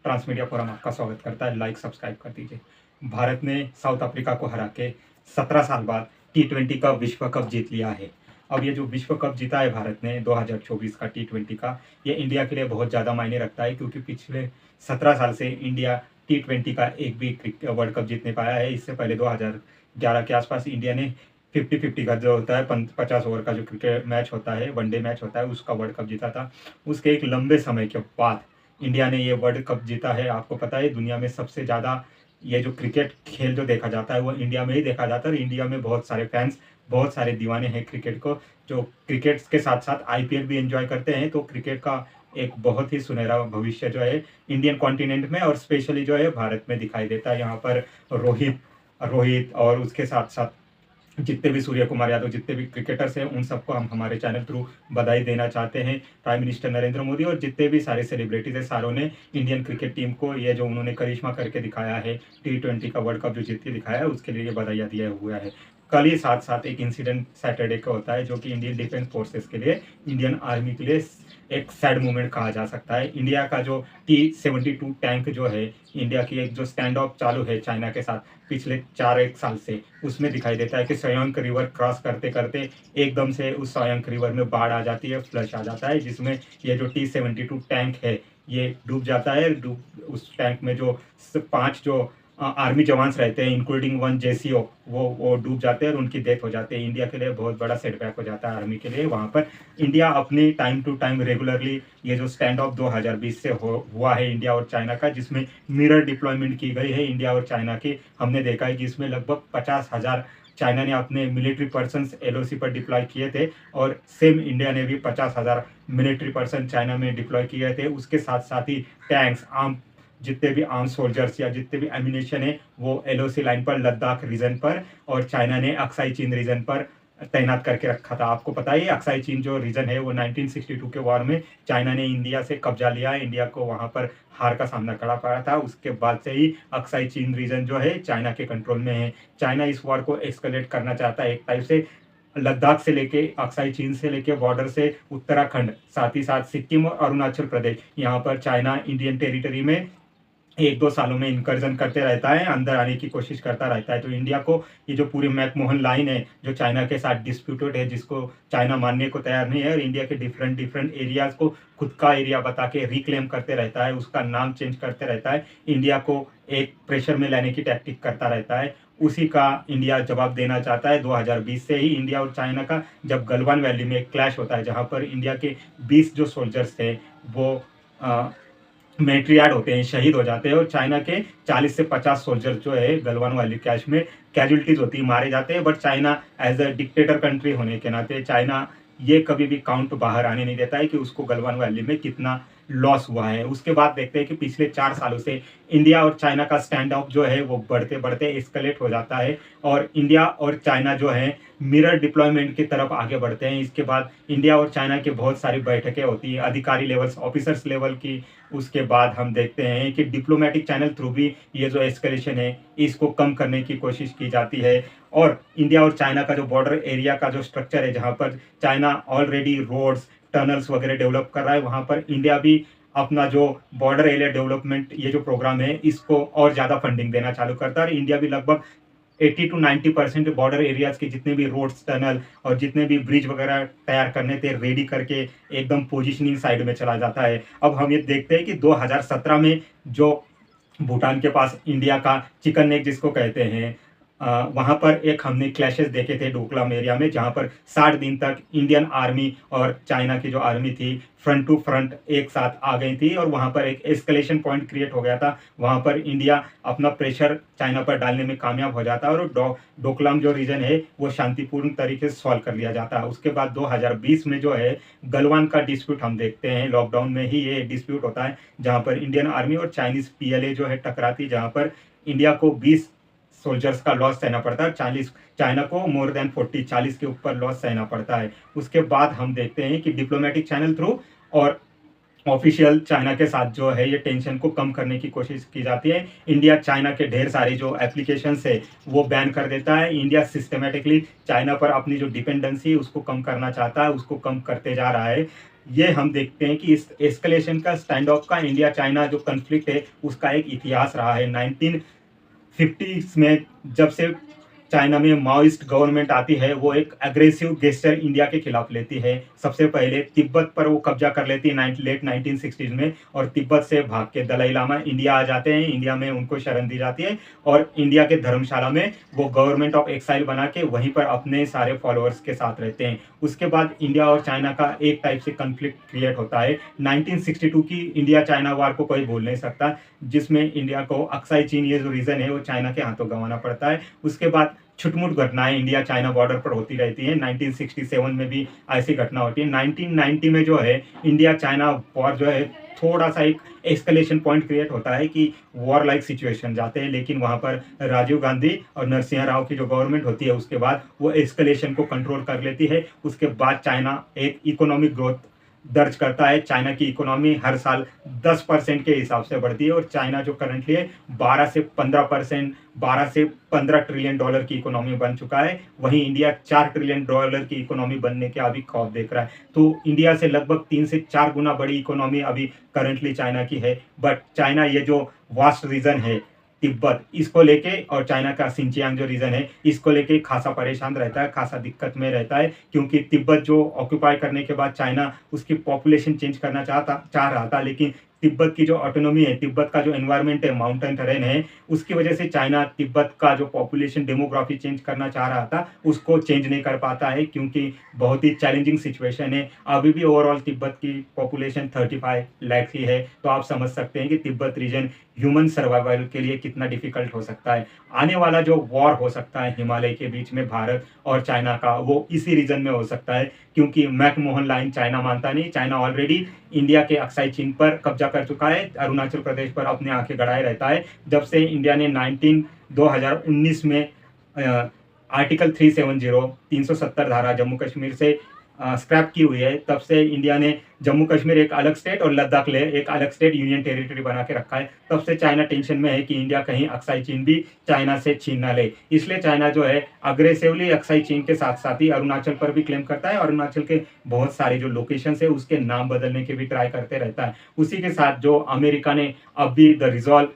Transmedia forum आपका स्वागत करता है। लाइक सब्सक्राइब कर दीजिए। भारत ने साउथ अफ्रीका को हरा के 17 साल बाद T20 का विश्व कप जीत लिया है। अब ये जो विश्व कप जीता है भारत ने 2024 का T20 का, ये इंडिया के लिए बहुत ज़्यादा मायने रखता है, क्योंकि पिछले 17 साल से इंडिया T20 का एक भी वर्ल्ड कप जीत नहीं पाया है। इससे पहले 2011 के आसपास इंडिया ने 50-50 का जो होता है 50 ओवर का जो क्रिकेट मैच होता है, वनडे मैच होता है, उसका वर्ल्ड कप जीता था। उसके एक लंबे समय के बाद इंडिया ने ये वर्ल्ड कप जीता है। आपको पता है दुनिया में सबसे ज़्यादा ये जो क्रिकेट खेल जो देखा जाता है वो इंडिया में ही देखा जाता है। और इंडिया में बहुत सारे फैंस, बहुत सारे दीवाने हैं क्रिकेट को, जो क्रिकेट के साथ साथ IPL भी एंजॉय करते हैं। तो क्रिकेट का एक बहुत ही सुनहरा भविष्य जो है इंडियन कॉन्टिनेंट में और स्पेशली जो है भारत में दिखाई देता है। यहाँ पर रोहित रोहित और उसके साथ साथ जितने भी सूर्य कुमार यादव, जितने भी क्रिकेटर्स हैं, उन सबको हम हमारे चैनल थ्रू बधाई देना चाहते हैं। प्राइम मिनिस्टर नरेंद्र मोदी और जितने भी सारे सेलिब्रिटीज हैं, सारों ने इंडियन क्रिकेट टीम को ये जो उन्होंने करिश्मा करके दिखाया है, T20 का वर्ल्ड कप जो जीत के दिखाया है, उसके लिए बधाइयाँ दिया हुआ है। कल ही साथ साथ एक इंसिडेंट सैटरडे का होता है, जो कि इंडियन डिफेंस फोर्सेस के लिए, इंडियन आर्मी के लिए एक सैड मोमेंट कहा जा सकता है। इंडिया का जो T-72 टैंक जो है, इंडिया की एक जो स्टैंड ऑफ चालू है चाइना के साथ पिछले 4-1 साल से, उसमें दिखाई देता है कि सोयांग रिवर क्रॉस करते करते एकदम से उस सोयांग रिवर में बाढ़ आ जाती है, फ्लश आ जाता है, जिसमें ये जो T-72 टैंक है ये डूब जाता है। उस टैंक में जो 5 जो आर्मी जवान्स रहते हैं, इंक्लूडिंग 1 JCO, वो डूब जाते हैं और उनकी डेथ हो जाती है। इंडिया के लिए बहुत बड़ा सेटबैक हो जाता है आर्मी के लिए। वहाँ पर इंडिया अपनी टाइम टू टाइम रेगुलरली ये जो स्टैंड ऑफ 2020 से हुआ है इंडिया और चाइना का, जिसमें मिरर डिप्लॉयमेंट की गई है इंडिया और चाइना की, हमने देखा है कि इसमें लगभग 50,000 चाइना ने अपने मिलिट्री पर्सन LOC पर डिप्लॉय किए थे और सेम इंडिया ने भी 50,000 मिलिट्री पर्सन चाइना में डिप्लॉय किए थे। उसके साथ साथ ही टैंक्स, जितने भी आर्म सोल्जर्स या जितने भी एम्यूनेशन है, वो LOC लाइन पर लद्दाख रीजन पर और चाइना ने अक्साई चीन रीजन पर तैनात करके रखा था। आपको पता है अक्साई चीन जो रीजन है वो 1962 के वॉर में चाइना ने इंडिया से कब्जा लिया, इंडिया को वहां पर हार का सामना करना पड़ा था। उसके बाद से ही अक्साई चीन रीजन जो है चाइना के कंट्रोल में है। चाइना इस वॉर को एस्केलेट करना चाहता है, एक टाइप से लद्दाख से लेके अक्साई चीन से लेके बॉर्डर से उत्तराखंड, साथ ही साथ सिक्किम और अरुणाचल प्रदेश, यहाँ पर चाइना इंडियन टेरिटरी में 1-2 सालों में इंकर्जन करते रहता है, अंदर आने की कोशिश करता रहता है। तो इंडिया को ये जो पूरी मैकमोहन लाइन है जो चाइना के साथ डिस्प्यूटेड है, जिसको चाइना मानने को तैयार नहीं है, और इंडिया के डिफरेंट डिफरेंट एरियाज को खुद का एरिया बता के रिक्लेम करते रहता है, उसका नाम चेंज करते रहता है, इंडिया को एक प्रेशर में लाने की टैक्टिक करता रहता है। उसी का इंडिया जवाब देना चाहता है। 2020 से ही इंडिया और चाइना का जब गलवान वैली में एक क्लैश होता है, जहाँ पर इंडिया के 20 जो सोल्जर्स थे वो मेट्रियाड होते हैं, शहीद हो जाते हैं, और चाइना के 40 से 50 सोल्जर जो है गलवान वाली कैश में कैजुअलिटीज होती है, मारे जाते हैं। But China as a dictator country होने के नाते चाइना ये कभी भी काउंट बाहर आने नहीं देता है कि उसको गलवान वैली में कितना लॉस हुआ है। उसके बाद देखते हैं कि पिछले 4 सालों से इंडिया और चाइना का स्टैंड ऑफ जो है वो बढ़ते बढ़ते एस्केलेट हो जाता है और इंडिया और चाइना जो है मिरर डिप्लॉयमेंट की तरफ आगे बढ़ते हैं। इसके बाद इंडिया और चाइना की बहुत सारी बैठकें होती हैं, अधिकारी लेवल्स, ऑफिसर्स लेवल की। उसके बाद हम देखते हैं कि डिप्लोमेटिक चैनल थ्रू भी ये जो एस्केलेशन है इसको कम करने की कोशिश की जाती है। और इंडिया और चाइना का जो बॉर्डर एरिया का जो स्ट्रक्चर है, जहाँ पर चाइना ऑलरेडी रोड्स, टनल्स वगैरह डेवलप कर रहा है, वहाँ पर इंडिया भी अपना जो बॉर्डर एरिया डेवलपमेंट ये जो प्रोग्राम है इसको और ज़्यादा फंडिंग देना चालू करता है। और इंडिया भी लगभग 80 to 90% बॉर्डर एरियाज के जितने भी रोड्स, टनल और जितने भी ब्रिज वगैरह तैयार करने थे, रेडी करके एकदम पोजिशनिंग साइड में चला जाता है। अब हम ये देखते हैं कि 2017 में जो भूटान के पास इंडिया का चिकन नेक जिसको कहते हैं, वहाँ पर एक हमने क्लैशेस देखे थे डोकलाम एरिया में, जहाँ पर 60 दिन तक इंडियन आर्मी और चाइना की जो आर्मी थी फ्रंट टू फ्रंट एक साथ आ गई थी और वहाँ पर एक एस्केलेशन पॉइंट क्रिएट हो गया था। वहाँ पर इंडिया अपना प्रेशर चाइना पर डालने में कामयाब हो जाता है और डोकलाम जो रीजन है वो शांतिपूर्ण तरीके से सॉल्व कर लिया जाता है। उसके बाद 2020 में जो है गलवान का डिस्प्यूट हम देखते हैं, लॉकडाउन में ही ये डिस्प्यूट होता है, जहाँ पर इंडियन आर्मी और चाइनीज PLA जो है टकराती, जहाँ पर इंडिया को 20 सोल्जर्स का लॉस सहना पड़ता है, चाइना को मोर देन 40 के ऊपर लॉस सहना पड़ता है। उसके बाद हम देखते हैं कि डिप्लोमेटिक चैनल थ्रू और ऑफिशियल चाइना के साथ जो है ये टेंशन को कम करने की कोशिश की जाती है। इंडिया चाइना के ढेर सारी जो एप्लीकेशंस है वो बैन कर देता है। इंडिया सिस्टमेटिकली चाइना पर अपनी जो डिपेंडेंसी है उसको कम करना चाहता है, उसको कम करते जा रहा है। ये हम देखते हैं कि इस एस्केलेशन का, स्टैंड ऑफ का, इंडिया चाइना जो कन्फ्लिक्ट है उसका एक इतिहास रहा है। 1950s में जब से चाइना में माओइस्ट गवर्नमेंट आती है, वो एक अग्रेसिव गेस्चर इंडिया के खिलाफ लेती है। सबसे पहले तिब्बत पर वो कब्जा कर लेती है लेट 1960s में, और तिब्बत से भाग के दलाई लामा इंडिया आ जाते हैं। इंडिया में उनको शरण दी जाती है और इंडिया के धर्मशाला में वो गवर्नमेंट ऑफ एक्साइल बना के वहीं पर अपने सारे फॉलोअर्स के साथ रहते हैं। उसके बाद इंडिया और चाइना का एक टाइप से कन्फ्लिक्ट क्रिएट होता है। 1962 की इंडिया चाइना वार को कोई भूल नहीं सकता, जिसमें इंडिया को अक्साई चीन, ये जो रीजन है, वो चाइना के हाथों गंवाना पड़ता है। उसके बाद छुटमुट घटनाएं इंडिया चाइना बॉर्डर पर होती रहती है। 1967 में भी ऐसी घटना होती है। 1990 में जो है इंडिया चाइना वॉर जो है थोड़ा सा एक एस्केलेशन पॉइंट क्रिएट होता है कि वॉर लाइक सिचुएशन जाते हैं, लेकिन वहां पर राजीव गांधी और नरसिंह राव की जो गवर्नमेंट होती है उसके बाद वो एस्केलेशन को कंट्रोल कर लेती है। उसके बाद चाइना एक इकोनॉमिक ग्रोथ दर्ज करता है। चाइना की इकोनॉमी हर साल 10% के हिसाब से बढ़ती है और चाइना जो करंटली है 12 से 15 ट्रिलियन डॉलर की इकोनॉमी बन चुका है। वहीं इंडिया 4 ट्रिलियन डॉलर की इकोनॉमी बनने के अभी खौफ देख रहा है। तो इंडिया से लगभग 3 से 4 गुना बड़ी इकोनॉमी अभी करंटली चाइना की है। बट चाइना ये जो वास्ट रीजन है तिब्बत, इसको लेके, और चाइना का सिंचियांग जो रीजन है, इसको लेके खासा परेशान रहता है, खासा दिक्कत में रहता है, क्योंकि तिब्बत जो ऑक्यूपाई करने के बाद चाइना उसकी पॉपुलेशन चेंज करना चाह रहा था, लेकिन तिब्बत की जो ऑटोनॉमी है, तिब्बत का जो एनवायरनमेंट है, माउंटेन टेरेन है, उसकी वजह से चाइना तिब्बत का जो पॉपुलेशन डेमोग्राफी चेंज करना चाह रहा था उसको चेंज नहीं कर पाता है, क्योंकि बहुत ही चैलेंजिंग सिचुएशन है। अभी भी ओवरऑल तिब्बत की पॉपुलेशन 35 लाख ही है। तो आप समझ सकते हैं कि तिब्बत रीजन ह्यूमन सर्वाइवल के लिए कितना डिफिकल्ट हो सकता है। आने वाला जो वॉर हो सकता है हिमालय के बीच में भारत और चाइना का, वो इसी रीजन में हो सकता है, क्योंकि मैकमोहन लाइन चाइना मानता नहीं। चाइना ऑलरेडी इंडिया के अक्साई चीन पर कब्जा कर चुका है, अरुणाचल प्रदेश पर अपने आंखें गड़ाए रहता है। जब से इंडिया ने 2019 में आर्टिकल 370 धारा जम्मू कश्मीर से स्क्रैप की हुई है, तब से इंडिया ने जम्मू कश्मीर एक अलग स्टेट और लद्दाख ले एक अलग स्टेट यूनियन टेरिटरी बना के रखा है। तब से चाइना टेंशन में है कि इंडिया कहीं अक्साई चीन भी चाइना से छीन ना ले। इसलिए चाइना जो है अग्रेसिवली अक्साई चीन के साथ साथ ही अरुणाचल पर भी क्लेम करता है, और अरुणाचल के बहुत सारे जो लोकेशन है उसके नाम बदलने के भी ट्राई करते रहता है। उसी के साथ जो अमेरिका ने अब भी the resolve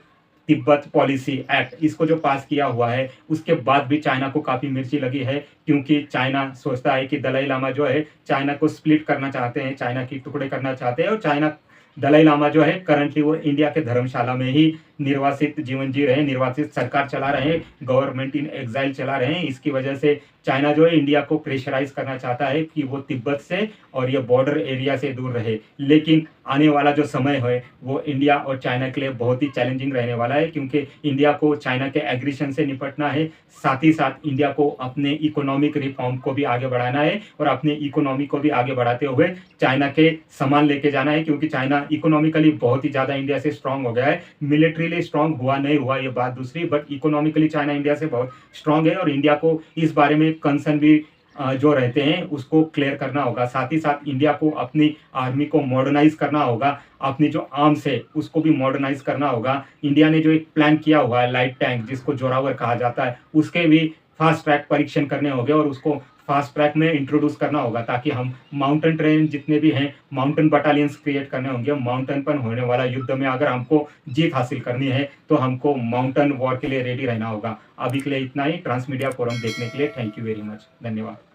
Tibet policy act, इसको जो पास किया हुआ है, उसके बाद भी चाइना को काफी मिर्ची लगी है, क्योंकि चाइना सोचता है कि दलाई लामा जो है चाइना को स्प्लिट करना चाहते हैं, चाइना की टुकड़े करना चाहते हैं। और चाइना दलाई लामा जो है करंटली वो इंडिया के धर्मशाला में ही निर्वासित जीवन जी रहे हैं, निर्वासित सरकार चला रहे हैं, गवर्नमेंट इन एग्जाइल चला रहे हैं। इसकी वजह से चाइना जो है इंडिया को प्रेशराइज करना चाहता है कि वो तिब्बत से और ये बॉर्डर एरिया से दूर रहे। लेकिन आने वाला जो समय है वो इंडिया और चाइना के लिए बहुत ही चैलेंजिंग रहने वाला है, क्योंकि इंडिया को चाइना के एग्रेशन से निपटना है, साथ ही साथ इंडिया को अपने इकोनॉमिक रिफॉर्म को भी आगे बढ़ाना है और अपने इकोनॉमी को भी आगे बढ़ाते हुए चाइना के समान लेके जाना है, क्योंकि चाइना इकोनॉमिकली बहुत ही ज्यादा इंडिया से स्ट्रांग हो गया है। मिलिट्रीली स्ट्रांग हुआ नहीं हुआ ये बात दूसरी, बट इकोनॉमिकली चाइना इंडिया से बहुत स्ट्रांग है, और इंडिया को इस बारे में कंसर्न भी जो रहते हैं उसको क्लियर करना होगा। साथ ही साथ इंडिया को अपनी आर्मी को मॉडर्नाइज करना होगा, अपनी जो आर्म्स है उसको भी मॉडर्नाइज करना होगा। इंडिया ने जो एक प्लान किया हुआ है लाइट टैंक, जिसको जोरावर कहा जाता है, उसके भी फास्ट ट्रैक परीक्षण करने होंगे और उसको फास्ट ट्रैक में इंट्रोड्यूस करना होगा, ताकि हम माउंटेन ट्रेन जितने भी हैं, माउंटेन बटालियंस क्रिएट करने होंगे। माउंटेन पर होने वाला युद्ध में अगर हमको जीत हासिल करनी है तो हमको माउंटेन वॉर के लिए रेडी रहना होगा। अभी के लिए इतना ही। ट्रांसमीडिया फोरम देखने के लिए थैंक यू वेरी मच, धन्यवाद।